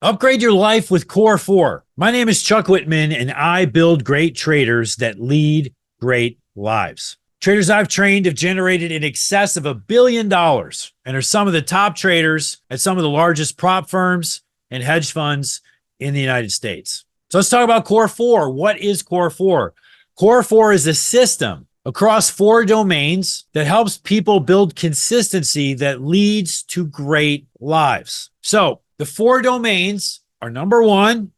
Upgrade your life with Core 4. My name is Chuck Whitman, and I build great traders that lead great lives. Traders I've trained have generated in excess of $1 billion and are some of the top traders at some of the largest prop firms and hedge funds in the United States. So let's talk about Core 4. What is Core 4? Core 4 is a system across 4 domains that helps people build consistency that leads to great lives. So the 4 domains are: number 1,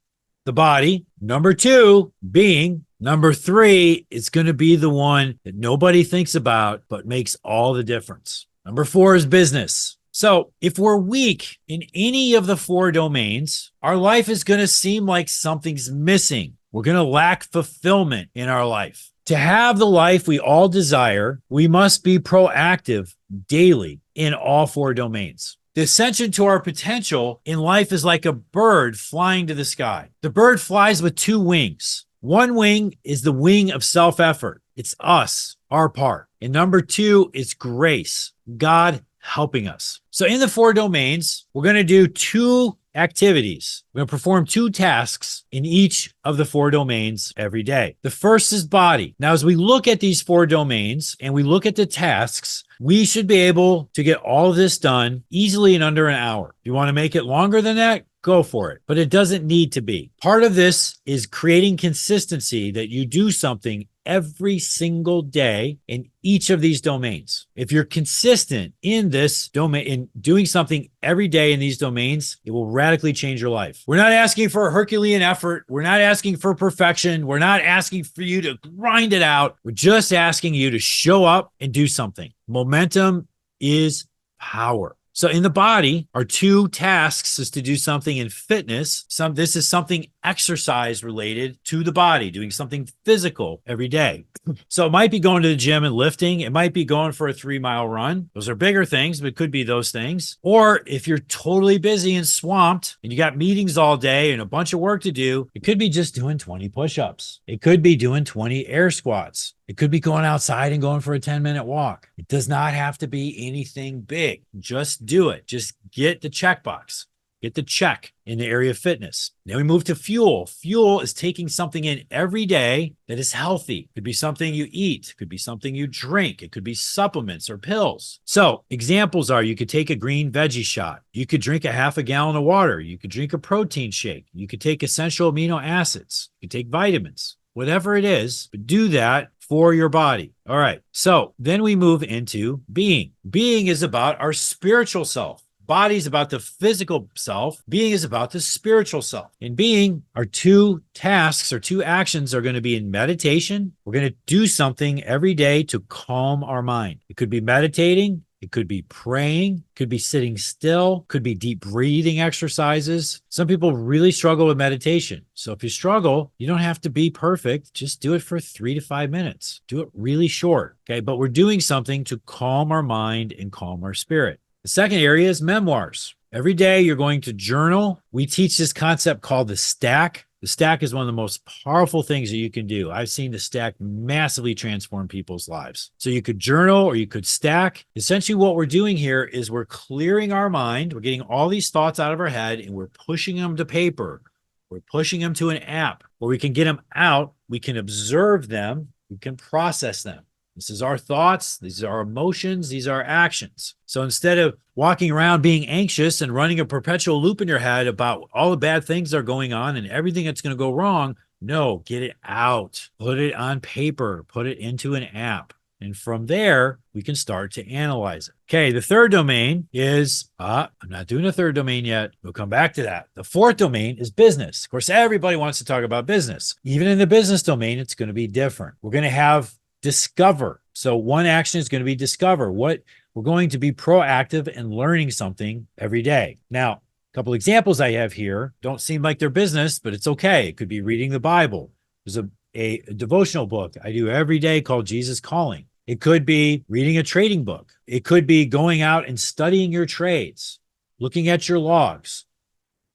the body; number 2, being; number 3 is going to be the one that nobody thinks about but makes all the difference. Number 4 is business. So if we're weak in any of the 4 domains, our life is going to seem like something's missing. We're going to lack fulfillment in our life. To have the life we all desire, we must be proactive daily in all 4 domains. The ascension to our potential in life is like a bird flying to the sky. The bird flies with 2 wings. One wing is the wing of self-effort. It's us, our part. And number 2 is grace, God helping us. So in the 4 domains, we're going to do 2 activities. We're going to perform 2 tasks in each of the 4 domains every day. The first is body. Now, as we look at these 4 domains and we look at the tasks, we should be able to get all of this done easily in under an hour. If you want to make it longer than that, go for it. But it doesn't need to be. Part of this is creating consistency, that you do something every single day in each of these domains. If you're consistent in this domain, in doing something every day in these domains, it will radically change your life. We're not asking for a Herculean effort. We're not asking for perfection. We're not asking for you to grind it out. We're just asking you to show up and do something. Momentum is power. So in the body, our 2 tasks is to do something in fitness. This is something exercise related to the body, doing something physical every day. So it might be going to the gym and lifting. It might be going for a 3-mile run. Those are bigger things, but it could be those things. Or if you're totally busy and swamped and you got meetings all day and a bunch of work to do, it could be just doing 20 push-ups. It could be doing 20 air squats. It could be going outside and going for a 10-minute walk. It does not have to be anything big. Just do it. Just get the checkbox. Get the check in the area of fitness. Then we move to fuel. Fuel is taking something in every day that is healthy. It could be something you eat. It could be something you drink. It could be supplements or pills. So examples are: you could take a green veggie shot. You could drink a half a gallon of water. You could drink a protein shake. You could take essential amino acids. You could take vitamins. Whatever it is, but do that for your body. All right. So then we move into being. Being is about our spiritual self. Body is about the physical self. Being is about the spiritual self. In being, our 2 tasks or 2 actions are going to be in meditation. We're going to do something every day to calm our mind. It could be meditating. It could be praying, could be sitting still, could be deep breathing exercises. Some people really struggle with meditation. So if you struggle, you don't have to be perfect. Just do it for 3 to 5 minutes. Do it really short, okay? But we're doing something to calm our mind and calm our spirit. The second area is memoirs. Every day you're going to journal. We teach this concept called the stack. The stack is one of the most powerful things that you can do. I've seen the stack massively transform people's lives. So you could journal or you could stack. Essentially what we're doing here is we're clearing our mind. We're getting all these thoughts out of our head and we're pushing them to paper. We're pushing them to an app where we can get them out. We can observe them. We can process them. This is our thoughts. These are our emotions. These are our actions. So instead of walking around being anxious and running a perpetual loop in your head about all the bad things that are going on and everything that's going to go wrong, no, get it out. Put it on paper. Put it into an app. And from there, we can start to analyze it. Okay, the third domain is, I'm not doing a third domain yet. We'll come back to that. The 4th domain is business. Of course, everybody wants to talk about business. Even in the business domain, it's going to be different. We're going to have discover. So one action is going to be discover. We're going to be proactive in learning something every day. Now, a couple examples I have here don't seem like they're business, but it's okay. It could be reading the Bible. There's a devotional book I do every day called Jesus Calling. It could be reading a trading book. It could be going out and studying your trades, looking at your logs.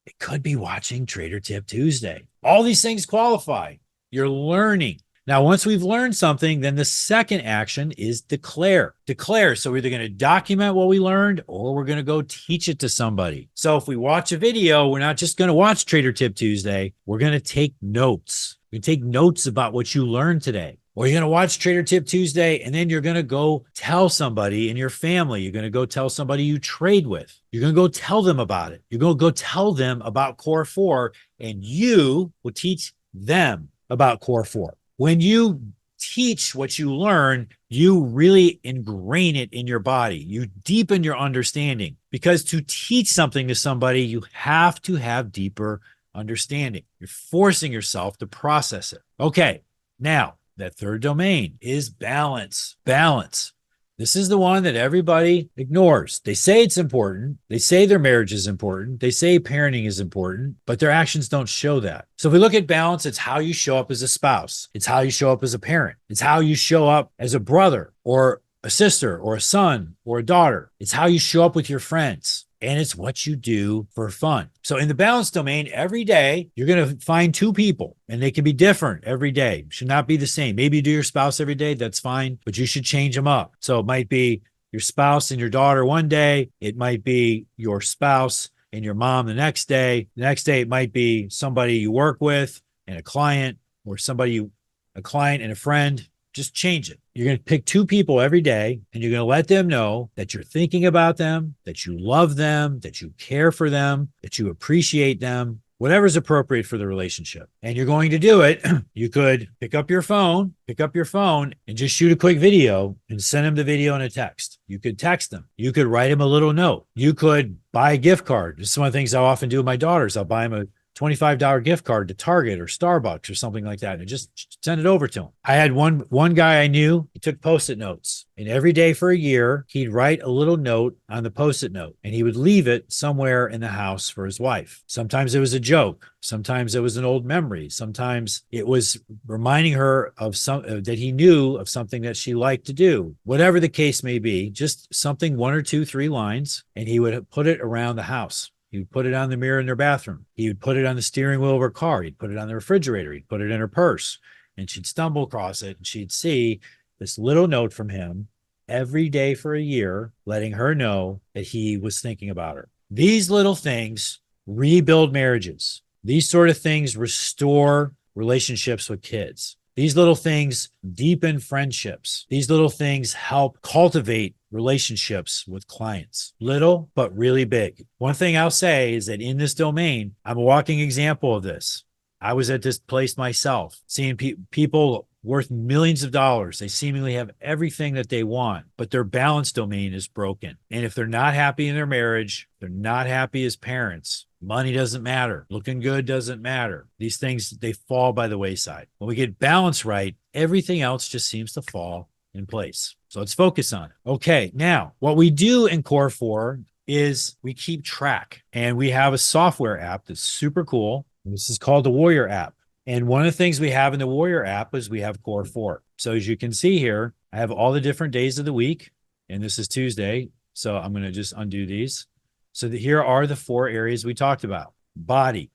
It could be watching Trader Tip Tuesday. All these things qualify. You're learning. Now, once we've learned something, then the second action is declare. Declare. So we're either going to document what we learned or we're going to go teach it to somebody. So if we watch a video, we're not just going to watch Trader Tip Tuesday. We're going to take notes. We take notes about what you learned today. Or you're going to watch Trader Tip Tuesday, and then you're going to go tell somebody in your family. You're going to go tell somebody you trade with. You're going to go tell them about it. You're going to go tell them about Core 4, and you will teach them about Core 4. When you teach what you learn, you really ingrain it in your body. You deepen your understanding, because to teach something to somebody, you have to have deeper understanding. You're forcing yourself to process it. Okay, now, that third domain is balance. Balance. This is the one that everybody ignores. They say it's important. They say their marriage is important. They say parenting is important, but their actions don't show that. So if we look at balance, it's how you show up as a spouse. It's how you show up as a parent. It's how you show up as a brother or a sister or a son or a daughter. It's how you show up with your friends. And it's what you do for fun. So in the balance domain, every day, you're going to find two people, and they can be different every day. Should not be the same. Maybe you do your spouse every day. That's fine, but you should change them up. So it might be your spouse and your daughter one day. It might be your spouse and your mom the next day. The next day, it might be somebody you work with and a client, or a client and a friend. Just change it. You're going to pick two people every day, and you're going to let them know that you're thinking about them, that you love them, that you care for them, that you appreciate them, whatever's appropriate for the relationship. And you're going to do it. You could pick up your phone and just shoot a quick video and send them the video in a text. You could text them. You could write them a little note. You could buy a gift card. This is one of the things I often do with my daughters. I'll buy them a $25 gift card to Target or Starbucks or something like that, and just send it over to him. I had one guy I knew, he took Post-it notes, and every day for a year, he'd write a little note on the Post-it note, and he would leave it somewhere in the house for his wife. Sometimes it was a joke. Sometimes it was an old memory. Sometimes it was reminding her of that he knew of something that she liked to do. Whatever the case may be, just something, 1 or 2, 3 lines, and he would put it around the house. He would put it on the mirror in their bathroom. He would put it on the steering wheel of her car. He'd put it on the refrigerator. He'd put it in her purse. And she'd stumble across it, and she'd see this little note from him every day for a year, letting her know that he was thinking about her. These little things rebuild marriages. These sort of things restore relationships with kids. These little things deepen friendships. These little things help cultivate relationships with clients. Little, but really big. One thing I'll say is that in this domain, I'm a walking example of this. I was at this place myself, seeing people worth millions of dollars. They seemingly have everything that they want, but their balance domain is broken. And if they're not happy in their marriage, they're not happy as parents, money doesn't matter. Looking good doesn't matter. These things, they fall by the wayside. When we get balance right, everything else just seems to fall in place. So let's focus on it. Okay, now what we do in Core 4 is we keep track, and we have a software app that's super cool. This is called the Warrior app. And one of the things we have in the Warrior app is we have Core 4. So as you can see here, I have all the different days of the week, and this is Tuesday. So I'm going to just undo these. So here are the 4 areas we talked about: body,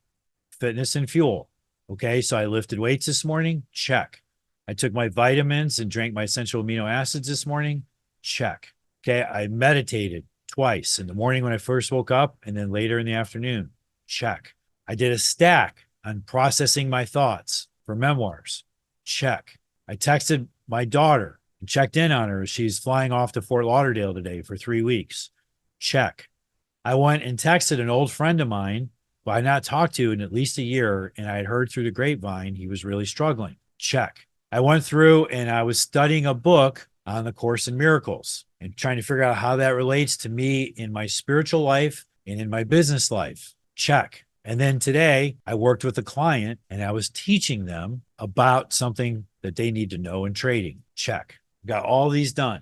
fitness, and fuel. Okay, so I lifted weights this morning. Check. I took my vitamins and drank my essential amino acids this morning. Check. Okay, I meditated twice, in the morning when I first woke up, and then later in the afternoon. Check. I did a stack on processing my thoughts for memoirs. Check. I texted my daughter and checked in on her as she's flying off to Fort Lauderdale today for 3 weeks. Check. I went and texted an old friend of mine who I had not talked to in at least a year, and I had heard through the grapevine he was really struggling. Check. I went through and I was studying a book on the Course in Miracles and trying to figure out how that relates to me in my spiritual life and in my business life. Check. And then today I worked with a client and I was teaching them about something that they need to know in trading. Check. Got all these done.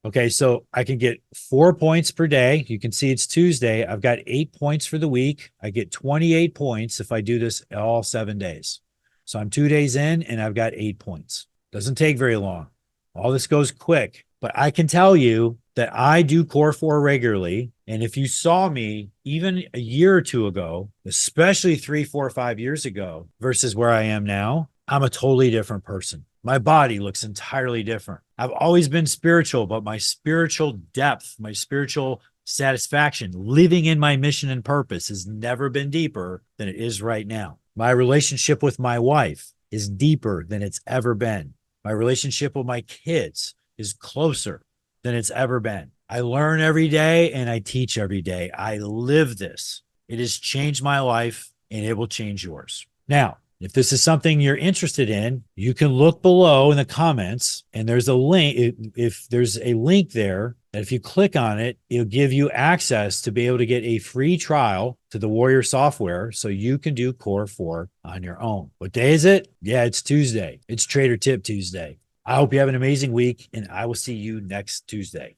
Okay, so I can get 4 points per day. You can see it's Tuesday. I've got 8 points for the week. I get 28 points if I do this all 7 days. So I'm 2 days in and I've got 8 points. Doesn't take very long. All this goes quick, but I can tell you that I do Core 4 regularly. And if you saw me even a year or two ago, especially 3, 4, 5 years ago versus where I am now, I'm a totally different person. My body looks entirely different. I've always been spiritual, but my spiritual depth, my spiritual satisfaction, living in my mission and purpose has never been deeper than it is right now. My relationship with my wife is deeper than it's ever been. My relationship with my kids is closer than it's ever been. I learn every day and I teach every day. I live this. It has changed my life and it will change yours. Now, if this is something you're interested in, you can look below in the comments and there's a link. If there's a link there, that if you click on it, it'll give you access to be able to get a free trial to the Warrior software so you can do Core 4 on your own. What day is it? Yeah, it's Tuesday. It's Trader Tip Tuesday. I hope you have an amazing week and I will see you next Tuesday.